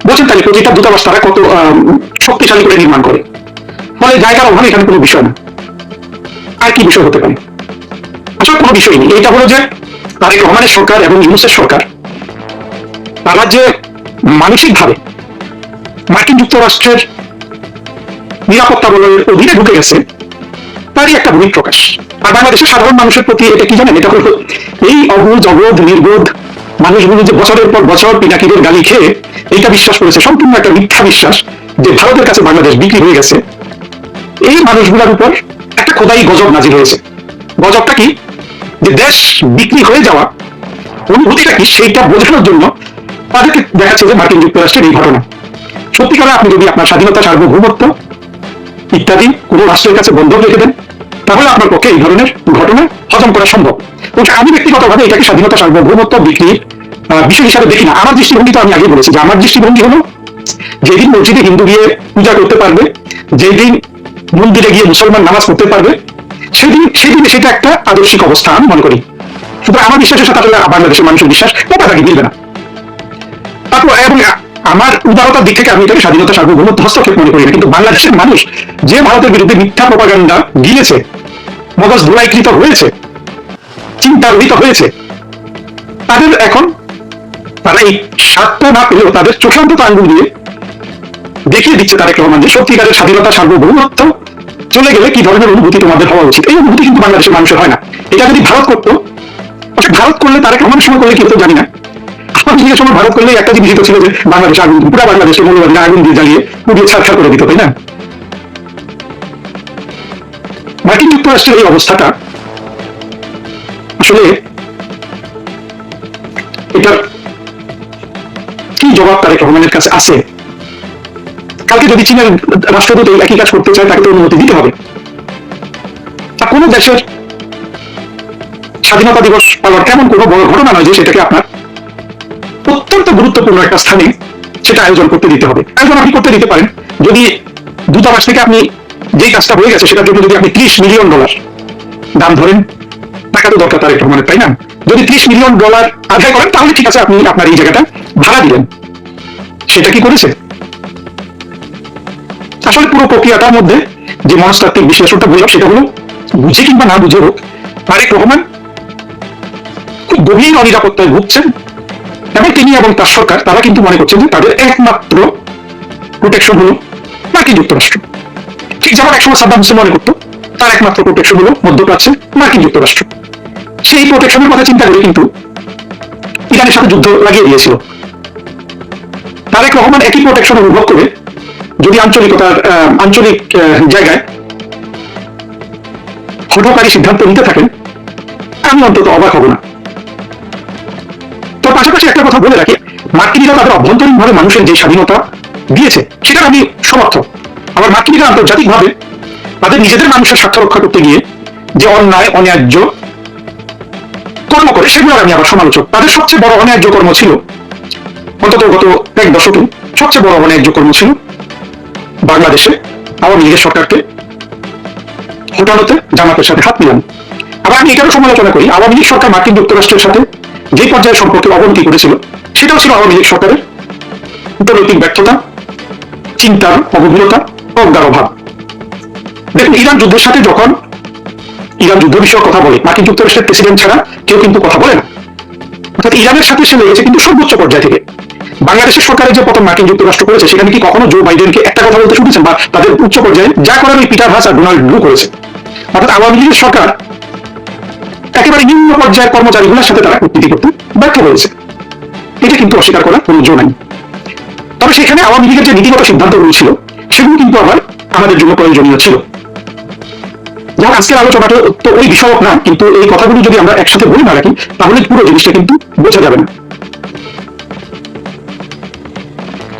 বলছেন তাহলে প্রতিটা দূতাবাস তারা কত শক্তিশালী করে নির্মাণ করে। ফলে জায়গার অভাবে এখানে কোনো বিষয় না। আর কি বিষয় হতে পারে? আসলে কোনো বিষয় নেই। এটা হলো যে তারেক রহমানের সরকার এবং ইউনূসের সরকার, তারা যে মানসিকভাবে মার্কিন যুক্তরাষ্ট্রের নিরাপত্তা বলয়ের অধীনে ঢুকে গেছে, তারই একটা বহিঃপ্রকাশ। আর বাংলাদেশের সাধারণ মানুষের প্রতি এটা কি জানেন? এটা হলো এই অবুঝ অবোধ নির্বোধ মানুষগুলো যে বছরের পর বছর পিনাকিদের গালি খেয়ে এইটা বিশ্বাস করেছে, সম্পূর্ণ একটা মিথ্যা বিশ্বাস যে ভারতের কাছে বাংলাদেশ বিক্রি হয়ে গেছে। এই মানুষগুলোর উপর একটা খোদাই গজব নাজির হয়েছে। গজবটা কি? যে দেশ বিক্রি হয়ে যাওয়া অনুভূতিটা কি সেইটা বোঝানোর জন্য তাদেরকে দেখাচ্ছে যে মার্কিন যুক্তরাষ্ট্রের এই ঘটনা। সত্যিকারে আপনি যদি আপনার স্বাধীনতা, সার্বভৌমত্ব ইত্যাদি কোনো রাষ্ট্রের কাছে বন্ধক রেখে দেন, তাহলে আপনার পক্ষে এই ধরনের ঘটনা হজম করা সম্ভব। আমি ব্যক্তিগতভাবে এটাকে স্বাধীনতা, সার্বভৌমত্ব বিক্রির বিষয় হিসাবে দেখি না। আমার দৃষ্টিভঙ্গি তো আমি আগে বলেছি যে আমার দৃষ্টিভঙ্গি হলো যেদিন মসজিদে হিন্দু গিয়ে পূজা করতে পারবে, যেদিন মন্দিরে গিয়ে মুসলমান নামাজ পড়তে পারবে, সেদিনে সেটা একটা আদর্শিক অবস্থা আমি মনে করি। সুতরাং আমার বিশ্বাসের সাথে আসলে বাংলাদেশের মানুষের বিশ্বাস মোটামুটি মিলবে না। তারপর এবং আমার উদারতার দিক থেকে আমি এটাকে স্বাধীনতা, সার্বভৌমত্ব হস্তক্ষেপ মনে করি না। কিন্তু বাংলাদেশের মানুষ যে ভারতের বিরুদ্ধে মিথ্যা প্রপাগান্ডা গিলেছে, মগজ ধুলাইকৃত হয়েছে, চিন্তারহিত হয়েছে, তাদের এখন তারা এই স্বাদটা না পেলেও তাদের চোখে অন্তত আঙ্গুল দিয়ে দেখিয়ে দিচ্ছে তারেক রহমান যে সত্যিকারের স্বাধীনতা, সার্বভৌমত্ব চলে গেলে কি ধরনের অনুভূতি তোমাদের হওয়া উচিত। এই অনুভূতি কিন্তু বাংলাদেশের মানুষের হয় না। এটা যদি ভারত করতো, ভারত করলে তারেক রহমানের সময় করলে কি হতো জানি না। আমার সময় ভারত করলে একটা জিনিস ছিল যে বাংলাদেশ আগুন, পুরা বাংলাদেশে মৌলবাদীরা আগুন দিয়ে জ্বালিয়ে পুড়িয়ে ছাড়খাড় করে দিত, তাই না? মার্কিন যুক্তরাষ্ট্রের এই অবস্থাটা আসলে এটার কি জবাব তারেক রহমানের কাছে আছে? কালকে যদি চীনের রাষ্ট্রদূত এই একই কাজ করতে চায়, তাকে তো অনুমতি দিতে হবে। তা কোনো দেশের স্বাধীনতা দিবস পালন এমন কোনো বড় ঘটনা নয় যে সেটাকে আপনার অত্যন্ত গুরুত্বপূর্ণ একটা স্থানে সেটা আয়োজন করতে দিতে হবে। আয়োজন আপনি করতে দিতে পারেন যদি দূতাবাস থেকে আপনি যেই কাজটা হয়ে গেছে সেটার জন্য যদি আপনি $30 মিলিয়ন দাম ধরেন, টাকা তো দরকার তারেক রহমানের, তাই না? যদি $30 মিলিয়ন আদায় করেন তাহলে ঠিক আছে, আপনি আপনার এই জায়গাটা ভাড়া দিলেন। সেটা কি করেছে? আসলে পুরো প্রক্রিয়াটার মধ্যে যে মনস্তাত্ত্বিক বিশ্লেষণটা বললাম, সেটা হলো বুঝে কিংবা না বুঝে হোক, তারেক রহমান খুব গভীর অনিরাপত্তায় ভুগছেন, এবং তিনি এবং তার সরকার তারা কিন্তু মনে করছেন যে তাদের একমাত্র প্রোটেকশন হলো মার্কিন যুক্তরাষ্ট্র। ঠিক যেমন একসময় সাদ্দাম হোসেন মনে করতো তার একমাত্র প্রোটেকশন হলো মধ্যপ্রাচ্যে মার্কিন যুক্তরাষ্ট্র। সেই প্রোটেকশনের কথা চিন্তা করে কিন্তু ইরানের সাথে যুদ্ধ লাগিয়ে দিয়েছিল। তারেক রহমান একই প্রোটেকশন অনুভব করে যদি আঞ্চলিক জায়গায় হঠকারী সিদ্ধান্ত নিতে থাকেন, আমি অন্তত অবাক হব না। তো পাশাপাশি একটা কথা বলে রাখি, মার্কিনীরা তাদের অভ্যন্তরীণভাবে মানুষের যে স্বাধীনতা দিয়েছে সেটার আমি সমর্থক। আবার মার্কিনীরা আন্তর্জাতিকভাবে তাদের নিজেদের মানুষের স্বার্থ রক্ষা করতে গিয়ে যে অন্যায় অন্যায্য কর্ম করে, সেগুলোর আমি আবার সমালোচক। তাদের সবচেয়ে বড় অন্যায্য কর্ম ছিল, অন্তত গত এক দশকে সবচেয়ে বড় অন্যায্য কর্ম ছিল বাংলাদেশে আওয়ামী লীগের সরকারকে হটানোতে জামাতের সাথে হাত মিলানো। আবার আমি এটারও সমালোচনা করি, আওয়ামী লীগ সরকার মার্কিন যুক্তরাষ্ট্রের সাথে যে পর্যায়ে সম্পর্কে অবনতি করেছিল, সেটাও ছিল আওয়ামী লীগ সরকারের কূটনৈতিক ব্যর্থতা, চিন্তার অগভীরতা, প্রজ্ঞার অভাব। দেখুন, ইরান যুদ্ধের সাথে যখন ইরান যুদ্ধ বিষয়ে কথা বলে, মার্কিন যুক্তরাষ্ট্রের প্রেসিডেন্ট ছাড়া কেউ কিন্তু কথা বলে না। অর্থাৎ ইরানের সাথে সে লেগেছে কিন্তু সর্বোচ্চ পর্যায় থেকে। বাংলাদেশের সরকারের যে পতন মার্কিন যুক্তরাষ্ট্র করেছে, সেখানে কি কখনো জো বাইডেনকে একটা কথা বলতে শুনেছেন? বা তাদের উচ্চ পর্যায়ে যা করার ওই পিটার হাস আর ডোনাল্ড ব্লু করেছে। অর্থাৎ আওয়ামী লীগের সরকার একেবারে নিম্ন পর্যায়ের কর্মচারীগুলোর সাথে তারা কূটনীতি করতে ব্যর্থ হয়েছে। এটা কিন্তু অস্বীকার করার কোনো জো নাই। তবে সেখানে আওয়ামী লীগের যে নীতিগত সিদ্ধান্তগুলো ছিল, সেগুলো কিন্তু আবার আমাদের জন্য প্রয়োজনীয় ছিল। যেমন আজকের আলোচনাটা তো ওই বিষয়ক না, কিন্তু এই কথাগুলো যদি আমরা একসাথে বলে না রাখি, তাহলে পুরো জিনিসটা কিন্তু বোঝা যাবে না।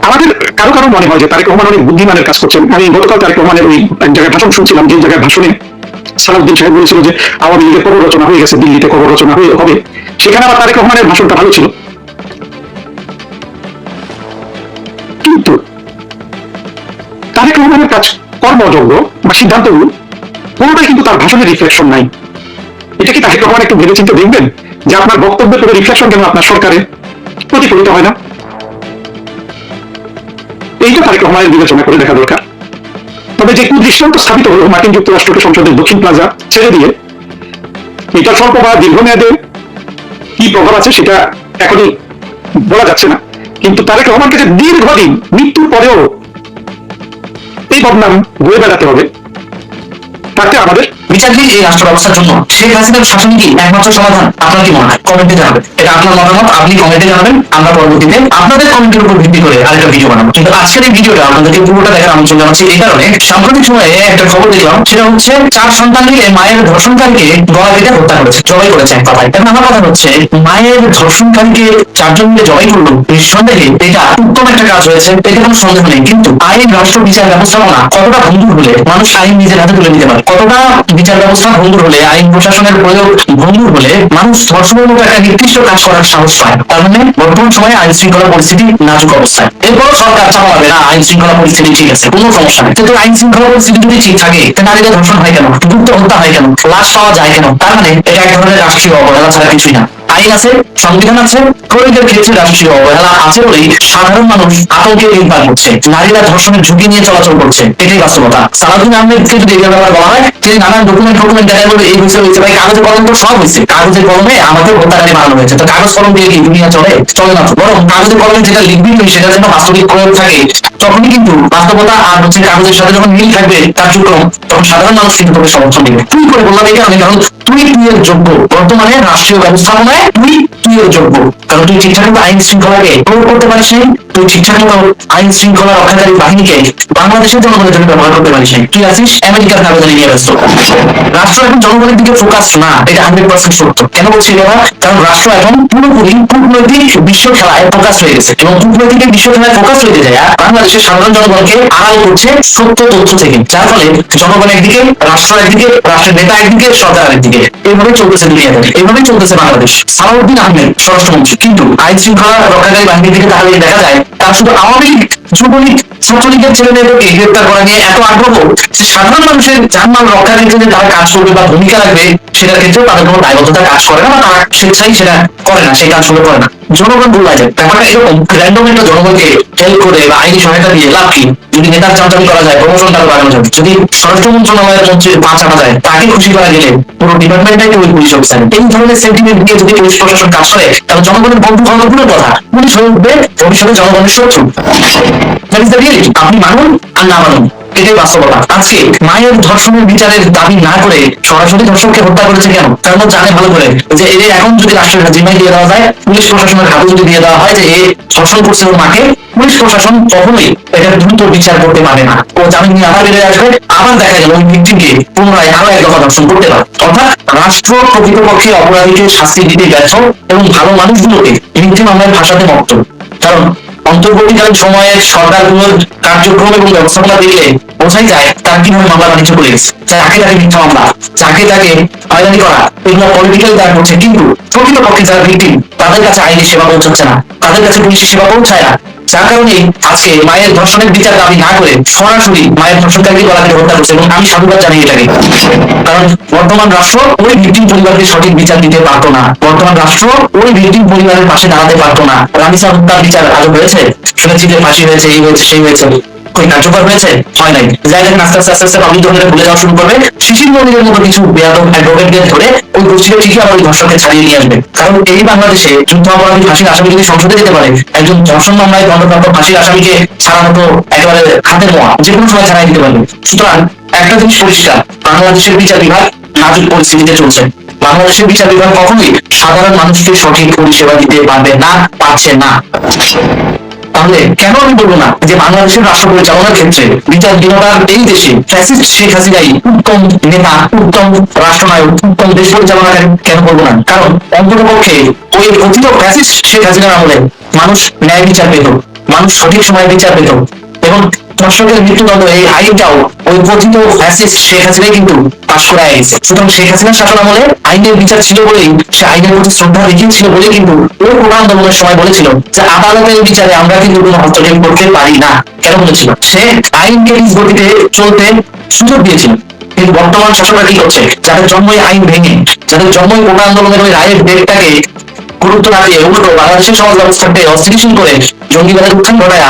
আমাদের কারো কারো মনে হয় যে তারেক রহমান অনেক বুদ্ধিমানের কাজ করছেন। আমি গতকাল তারেক রহমানের ওই এক জায়গায় ভাষণ শুনছিলাম, যে জায়গায় ভাষণে সালাউদ্দিন সাহেব বলেছিল যে আওয়ামী লীগের কবর রচনা হয়ে গেছে, দিল্লিতে কবর রচনা হবে। সেখানে আবার তারেক রহমানের ভাষণটা ভালো ছিল, কিন্তু তারেক রহমানের কাজ কর্মযোগ্য বা সিদ্ধান্তগুলো কোনোটাই কিন্তু তার ভাষণের রিফ্লেকশন নাই। এটা কি তারেক রহমান একটু ভেবে চিন্তে দেখবেন যে আপনার বক্তব্যের কোনো রিফ্লেকশন কেন আপনার সরকারে প্রতিফলিত হয় না? এইটা তারেক রহমানের বিবেচনা করে দেখা দরকার। তবে যে কুদৃষ্টান্ত স্থাপিত হলো মার্কিন যুক্তরাষ্ট্রকে সংসদের দক্ষিণ প্লাজা ছেড়ে দিয়ে, এটা স্বল্প বা দীর্ঘমেয়াদে কি প্রভাব আছে সেটা এখনই বলা যাচ্ছে না। কিন্তু তারেক রহমানকে যে দীর্ঘদিন মৃত্যুর পরেও এই বদনাম বয়ে বেড়াতে হবে, তাতে আমাদের বিচারহীন এই রাষ্ট্র ব্যবস্থার জন্য শেখ হাসিনার শাসন কি একমাত্র সমাধান? আপনার কি মনে হয়? কমেন্টে জানাবেন। এটা আপনার মতামত, আপনি কমেন্টে জানাবেন। আমরা পরবর্তীতে আপনাদের কমেন্টের উপর ভিত্তি করে আরেকটা ভিডিও বানাবো। কিন্তু আজকের এই ভিডিওটা আপনাদেরকে পুরোটা দেখার আমন্ত্রণ জানাচ্ছি এই কারণে, সাম্প্রতিক সময়ে একটা খবর দেখলাম, সেটা হচ্ছে 4 সন্তান নিয়ে মায়ের ধর্ষণকারীকে গলা কেটে হত্যা করেছে, জবাই করেছে এক কথায়। এখন আমার কথা হচ্ছে, মায়ের ধর্ষণকারীকে 4 জন মিলে জবাই করলো, নিঃসন্দেহে এটা উত্তম একটা কাজ হয়েছে, এতে কোনো সন্দেহ নেই। কিন্তু আইন, রাষ্ট্র, বিচার ব্যবস্থাপনা কতটা ভঙ্গুর হলে মানুষ আইন নিজের হাতে তুলে নিতে পারে? কতটা বিচার ব্যবস্থা ভঙ্গুর হলে, আইন প্রশাসনের প্রয়োগ ভঙ্গুর হলে মানুষ ধর্ষণের মতো একটা নির্দিষ্ট কাজ করার সাহস পায়? তার মানে বর্তমান সময়ে আইন শৃঙ্খলা পরিস্থিতি নাজুক অবস্থায়। এরপর সরকার চাপা পাবে না, আইন শৃঙ্খলা পরিস্থিতি ঠিক আছে, কোনো সমস্যা নেই। কিন্তু আইন শৃঙ্খলা পরিস্থিতি যদি ঠিক থাকে, নারীদের ধর্ষণ হয় কেন? গুপ্ত হত্যা হয় কেন? লাশ পাওয়া যায় কেন? তার মানে এটা এক ধরনের রাষ্ট্রীয় অবহেলা ছাড়া কিছুই না। আইন আছে, সংবিধান আছে, প্রয়োগের ক্ষেত্রে রাষ্ট্রীয় অবহেলা আছে বলেই সাধারণ মানুষ আতঙ্কে নির্ভর করছে, নারীরা ধর্ষণের ঝুঁকি নিয়ে চলাচল করছে। এটাই বাস্তবতা। সালাউদ্দিন আহমেদকে যদি এই ব্যাপারে বলা হয়, তিনি নানান ডকুমেন্ট দেখায় বলে এই হয়েছে ভাই, কাগজে কলম তো সব হয়েছে, কাগজের কলমে আমাকে হত্যাকারী বানানো হয়েছে। তো কাগজ কলম দিয়ে কি দুনিয়া চলে? চলে না। বরং কাগজের কলমে যেটা লিখবি তুমি, সেটা যেন বাস্তবিক প্রয়োগ থাকে, তখনই কিন্তু বাস্তবতা আর কাগজের সাথে যখন মিল থাকবে কার্যক্রম, তখন সাধারণ মানুষ কিন্তু তোকে সমর্থন দিবে। তুই করে বললাম এই কারণে, কারণ তুই এর যোগ্য। বর্তমানে রাষ্ট্রীয় ব্যবস্থাপনায় তুই এর যোগ্য, কারণ তুই ঠিকঠাক মতো আইন শৃঙ্খলাকে প্রয়োগ করতে পারিস নাই। তুই ঠিকঠাক মতো আইন শৃঙ্খলা রক্ষাকারী বাহিনীকে বাংলাদেশের জনগণের জন্য ব্যবহার করতে পারিস নাই। তুই আছিস আমেরিকার কাগজানি নিয়ে ব্যস্ত। রাষ্ট্র এখন জনগণের দিকে ফোকাস না, এটা 100% সত্য। কেন বলছি এটা? কারণ রাষ্ট্র এখন পুরোপুরি কূটনৈতিক বিশ্ব খেলায় ফোকাস হয়ে গেছে, এবং কূটনৈতিক বিশ্ব খেলায় ফোকাস হয়ে যায় বাংলাদেশের সাধারণ জনগণকে আড়াল করছে সত্য তথ্য থেকে। যার ফলে জনগণ একদিকে, রাষ্ট্র একদিকে, রাষ্ট্রের নেতা একদিকে, সরকার একদিকে, এইভাবে চলতেছে দুনিয়াতে, এইভাবে চলতেছে বাংলাদেশ। সালাউদ্দিন আহমেদ স্বরাষ্ট্রমন্ত্রী, কিন্তু আইন শৃঙ্খলা রক্ষাকারী বাহিনীর দিকে তাহলে দেখা যায় তারা শুধু আওয়ামী লীগ, যুবলীগ ছাত্রলীগের ছেলে মেয়েদেরকে গ্রেপ্তার করা নিয়ে এত আগ্রহ যে সাধারণ মানুষের জানমাল রক্ষার ক্ষেত্রে যে তারা কাজ করবে বা ভূমিকা রাখবে সেটার ক্ষেত্রেও তাদের কোনো দায়বদ্ধতা কাজ করে না বা তারা স্বেচ্ছাই সেটা করে না, সেই কাজগুলো করে না। জনগণ ভুলাই যায়। ব্যাপারটা এরকম, র্যান্ডম একটা জনগণকে হেল্প করে বা আইনি সহায়তা দিয়ে লাভ কি? যদি নেতার চামচামি করা যায়, প্রমোশন তার বাড়ানো যাবে। যদি স্বরাষ্ট্র মন্ত্রণালয়ের মন্ত্রীর পা চাপা যায়, তাকে খুশি করা গেলে পুরো ডিপার্টমেন্টটাকে ওই পুলিশ অফিসার। এই ধরনের সেন্টিমেন্ট নিয়ে যদি পুলিশ প্রশাসন কাজ করে, তাহলে জনগণের বন্ধু হওয়ার দূরের কথা, পুলিশ হয়ে উঠবে ভবিষ্যতে জনগণের শত্রু। That is the reality. আপনি মানুন আর না মানুন, এটাই বাস্তবতা। আজকে মায়ের ধর্ষণের বিচারের দাবি না করে সরাসরি ধর্ষককে হত্যা করেছে কেন? কারণ জানে ভালো করে যে এর এখন যদি রাষ্ট্রের জিম্মায় দিয়ে দেওয়া যায়, পুলিশ প্রশাসনের হাতে যদি দিয়ে দেওয়া হয় যে এ ধর্ষণ করছে ওর মাকে, পুলিশ প্রশাসন কখনোই এটার দ্রুত বিচার করতে পারে না। ও জামিন নিয়ে আবার বেরিয়ে আসবে, আবার দেখা গেল ওই ভিক্টিমকে পুনরায় আরো এক দফা ধর্ষণ করতে পারে। অর্থাৎ রাষ্ট্র প্রকৃতপক্ষে অপরাধীকে শাস্তি দিতে ব্যর্থ এবং ভালো মানুষগুলোকে মিথ্যে মামলায় ফাঁসাতে মত্ত। কারণ অন্তর্বর্তীকালীন সময়ে সরকারগুলোর কার্যক্রম এবং ব্যবস্থাপনা দেখলে বোঝাই যায় তারা কিভাবে মামলা বাণিজ্য করে গেছে। যাকে তাকে মিথ্যা মামলা, যাকে তাকে হয়রানি করা, এগুলো পলিটিক্যাল দায় হচ্ছে, কিন্তু প্রকৃতপক্ষে যারা ভিকটিম তাদের কাছে আইনি সেবা পৌঁছাচ্ছে না, তাদের কাছে পুলিশের সেবা পৌঁছায় না। যার কারণে আজকে মায়ের ধর্ষণের বিচার দাবি না করে সরাসরি মায়ের ধর্ষণকারী গলাকে হত্যা করছে, এবং আমি সাধুবাদ জানি এটাকে। কারণ বর্তমান রাষ্ট্র ওই ভিকটিম পরিবারকে সঠিক বিচার দিতে পারতো না, বর্তমান রাষ্ট্র ওই ভিকটিম পরিবারের পাশে দাঁড়াতে পারতো না। রামিসা হত্যার বিচার আজও হয়েছে, শুনেছি যে ফাঁসি হয়েছে, এই হয়েছে, সেই হয়েছে, কই কার্যকর হয়েছে? হয় নাই। যাই দেখেন আস্তে আস্তে আস্তে আস্তে পাবলিক ধরনের ভুলে যাওয়া শুরু করবে। শিশির মনিরের মতো কিছু বেয়াদব অ্যাডভোকেটদের ধরে ওই গোষ্ঠীকে ঠিকই আবার ওই ধর্ষণকে ছাড়িয়ে নিয়ে আসবে। কারণ এই বাংলাদেশে যুদ্ধ অপরাধী ফাঁসির আসামি যদি সংসদে যেতে পারে, একজন ধর্ষণ মামলায় দণ্ডপ্রাপ্ত ফাঁসির আসামিকে ছাড়ানো তো একেবারে হাতের মোয়া, যে কোনো সময় ছাড়াই দিতে পারবে। সুতরাং একটা জিনিস পরিষ্কার, বাংলাদেশের বিচার বিভাগ নাজুক পরিস্থিতিতে চলছে। বাংলাদেশের বিচার বিভাগ কখনোই সাধারণ মানুষকে সঠিক পরিষেবা দিতে পারবে না, পারছে না। তাহলে কেন আমি বলবো না যে বাংলাদেশের রাষ্ট্র পরিচালনার ক্ষেত্রে বিচারহীনতার এই দেশে ফ্যাসিস্ট শেখ হাসিনাই উত্তম নেতা, উত্তম রাষ্ট্রনায়ক, উত্তম দেশ পরিচালনাকারী? কেন বলবো না? কারণ অন্ততপক্ষে ওই কথিত ফ্যাসিস্ট শেখ হাসিনার আমলে মানুষ ন্যায় বিচার পেত, মানুষ সঠিক সময়ে বিচার পেত, এবং ধর্ষকের মৃত্যুদণ্ড এই আইনটাও ওই কথিত ফ্যাসিস্ট শেখ হাসিনাই কিন্তু পাশ করে গেছে। সুতরাং শেখ হাসিনার শাসন আমলে আইনের বিচার ছিল বলেই, সে আইনের প্রতি শ্রদ্ধা দেখিয়েছিল বলেই কিন্তু ওই কোটা আন্দোলনের সময় বলেছিল যে আদালতের বিচারে আমরা কিন্তু কোনো হস্তক্ষেপ করতে পারি না। কেন বলেছিল? সে আইনকে নিজ গতিতে চলতে সুযোগ দিয়েছিল। কিন্তু বর্তমান শাসকরা কি করছে? যাদের জন্মই আইন ভেঙে, যাদের জন্মই কোটা আন্দোলনের ওই রায়ের ডেটটাকে গুরুত্ব না দিয়ে উল্টো বাংলাদেশের সমাজ ব্যবস্থাকে অস্থিতিশীল করে জঙ্গিবাদের উত্থান ঘটায়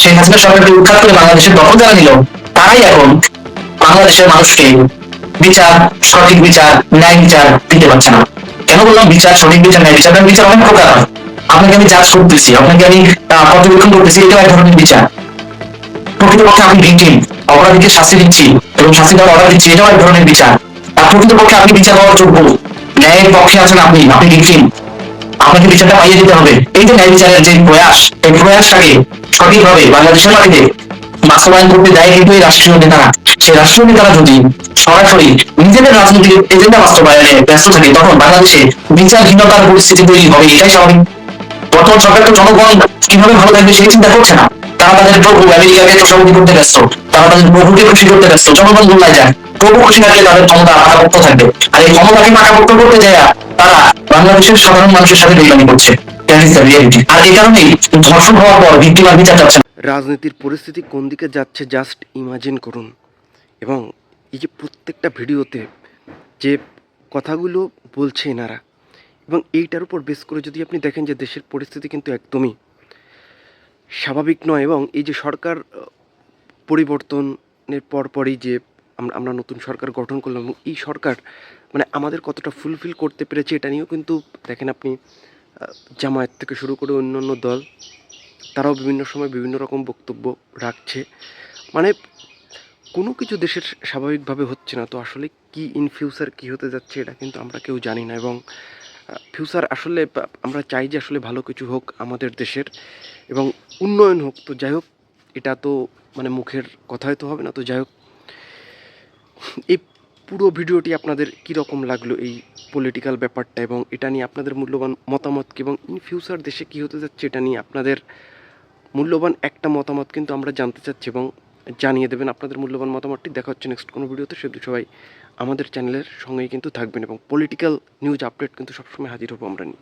শেখ হাসিনা সরকারকে উৎখাত করে বাংলাদেশের দখল যারা নিল, তারাই এখন বাংলাদেশের মানুষকে বিচার, সঠিক বিচার, ন্যায় বিচার দিতে পারছে না। কেন বললাম বিচার, সঠিক বিচার, ন্যায় বিচার? বিচার অনেক প্রকার হয়। আপনাকে আমি জাজ করতেছি, আপনাকে আমি পর্যবেক্ষণ করতেছি, এটাও এক ধরনের বিচার। প্রকৃতপক্ষে আমি ভিকটিম, অপরাধীকে শাস্তি দিচ্ছি এবং শাস্তি দেওয়ার অর্ডার দিচ্ছি, এটাও এক ধরনের বিচার। আর প্রকৃতপক্ষে আপনি বিচার হওয়ার যোগ্য, ন্যায়ের পক্ষে আছেন আপনি ভিকটিম, আপনাকে বিচারটা পাইয়ে দিতে হবে। এই যে ন্যায় বিচারের যে প্রয়াস, এই প্রয়াসটাকে সঠিকভাবে বাংলাদেশের মাটিতে বাস্তবায়ন করতে দেয় কিন্তু এই রাষ্ট্রীয় নেতারা। সেই রাষ্ট্রীয় নেতারা যদি সরাসরি নিজেদের রাজনৈতিক এজেন্ডা বাস্তবায়নে ব্যস্ত থাকে, তখন বাংলাদেশে বিচারহীনতার পরিস্থিতি তৈরি হবে, এটাই স্বাভাবিক। বর্তমান সরকার তো জনগণ কিভাবে ভালো থাকবে সেই চিন্তা করছে না। তারা তাদের প্রভু আমেরিকাকে তোষামতি করতে ব্যস্ত, তারা তাদের প্রভুকে খুশি করতে ব্যস্ত। জনগণ গোল্লায় যায়, প্রভু খুশি থাকলে তাদের ক্ষমতা পাকাপোক্ত থাকবে, আর এই ক্ষমতাকে পাকাপোক্ত করতে যায় তারা বাংলাদেশের সাধারণ মানুষের সাথে বেইমানি করছে। আর এই কারণেই ধর্ষণ হওয়ার পর ভিকটিম আর বিচার চাচ্ছে না। রাজনীতির পরিস্থিতি কোন দিকে যাচ্ছে জাস্ট ইমাজিন করুন। এবং এই যে প্রত্যেকটা ভিডিওতে যে কথাগুলো বলছে এনারা, এবং এইটার উপর বেস করে যদি আপনি দেখেন যে দেশের পরিস্থিতি কিন্তু একদমই স্বাভাবিক নয়। এবং এই যে সরকার পরিবর্তনের পরপরই যে আমরা নতুন সরকার গঠন করলাম, এবং এই সরকার মানে আমাদের কতটা ফুলফিল করতে পেরেছে এটা নিয়েও কিন্তু দেখেন আপনি জামায়াত থেকে শুরু করে অন্যান্য দল তারাও বিভিন্ন সময় বিভিন্ন রকম বক্তব্য রাখছে। মানে কোনো কিছু দেশের স্বাভাবিকভাবে হচ্ছে না। তো আসলে কি ইন ফিউচার কী হতে যাচ্ছে এটা কিন্তু আমরা কেউ জানি না। এবং ফিউচার আসলে আমরা চাই যে আসলে ভালো কিছু হোক আমাদের দেশের এবং উন্নয়ন হোক। তো যাই হোক, এটা তো মানে মুখের কথাই তো হবে না। তো যাই হোক, এই পুরো ভিডিওটি আপনাদের কীরকম লাগলো এই পলিটিক্যাল ব্যাপারটা, এবং এটা নিয়ে আপনাদের মূল্যবান মতামত কি, এবং ইন ফিউচার দেশে কী হতে যাচ্ছে এটা নিয়ে আপনাদের মূল্যবান একটা মতামত কিন্তু আমরা জানতে চাচ্ছি, এবং জানিয়ে দেবেন আপনাদের মূল্যবান মতামতটি। দেখা হচ্ছে নেক্সট কোনো ভিডিওতে। সেহেতু সবাই আমাদের চ্যানেলের সঙ্গেই কিন্তু থাকবেন, এবং পলিটিক্যাল নিউজ আপডেট কিন্তু সবসময় হাজির হবো আমরা নিয়ে।